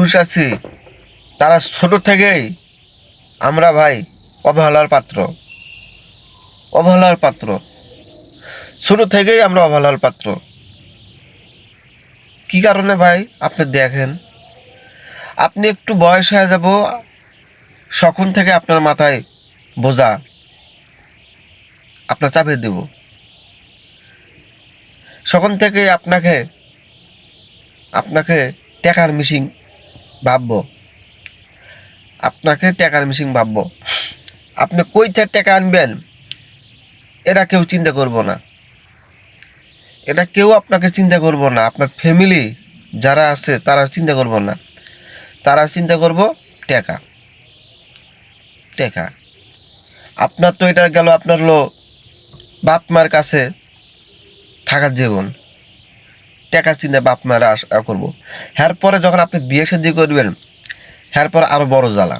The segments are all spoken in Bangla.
পুরুষ আছি তারা ছোট থেকেই আমরা ভাই অবহেলার পাত্র। অবহেলার পাত্র, ছোট থেকেই আমরা অবহেলার পাত্র। কি কারণে ভাই আপনি দেখেন, আপনি একটু বয়স হয়ে যাব, সখন থেকে আপনার মাথায় বোঝা আপনার চাপিয়ে দেব। সখন থেকে আপনাকে আপনাকে টাকার মিশিং ভাববো, আপনাকে টাকার মিশিং ভাববো। আপনি কই থেকে টাকা আনবেন এরা কেউ চিন্তা করব না, এটা কেউ আপনাকে চিন্তা করব না। আপনার ফ্যামিলি যারা আছে তারা চিন্তা করব না, তারা চিন্তা করব টাকা। টাকা আপনার তো এটা গেল আপনার হলো বাপ মার কাছে থাকার জীবন, টাকার চিন্তা বাপ মারা আশা করবো। এরপরে যখন আপনি বিয়ে শাদী করবেন, এরপর আরো বড় জ্বালা।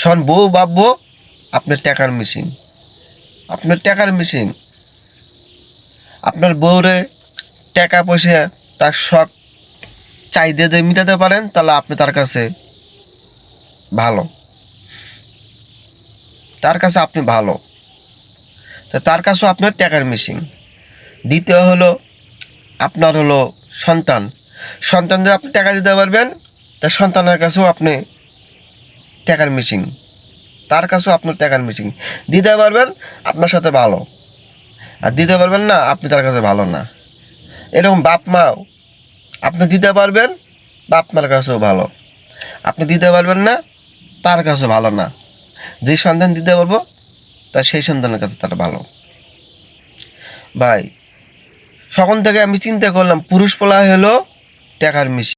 সন বউ ভাববো আপনার টাকার মিশিং, আপনার টাকার মিশিং। আপনার বউরে টাকা পয়সা তার শখ চাহিদা যদি মিটাতে পারেন তাহলে আপনি তার কাছে ভালো, তার কাছে আপনি ভালো। তা তার কাছেও আপনার টাকার মিশিং। দ্বিতীয় হলো আপনার হলো সন্তান। সন্তানদের আপনি টাকা দিতে পারবেন, তার সন্তানের কাছেও আপনি টাকার মিশিং, তার কাছেও আপনার টাকার মিশিং। দিতে পারবেন আপনার সাথে ভালো, আর দিতে পারবেন না আপনি তার কাছে ভালো না। এরকম বাপ মাও আপনি দিতে পারবেন, বাপ মার কাছেও ভালো। আপনি দিতে পারবেন না, তার কাছে ভালো না। যে সন্তান দিতে পারবো তার সেই সন্তানের কাছে তার ভালো। ভাই সখন থেকে আমি চিন্তা করলাম পুরুষ পোলা হলো টাকার মিশিং।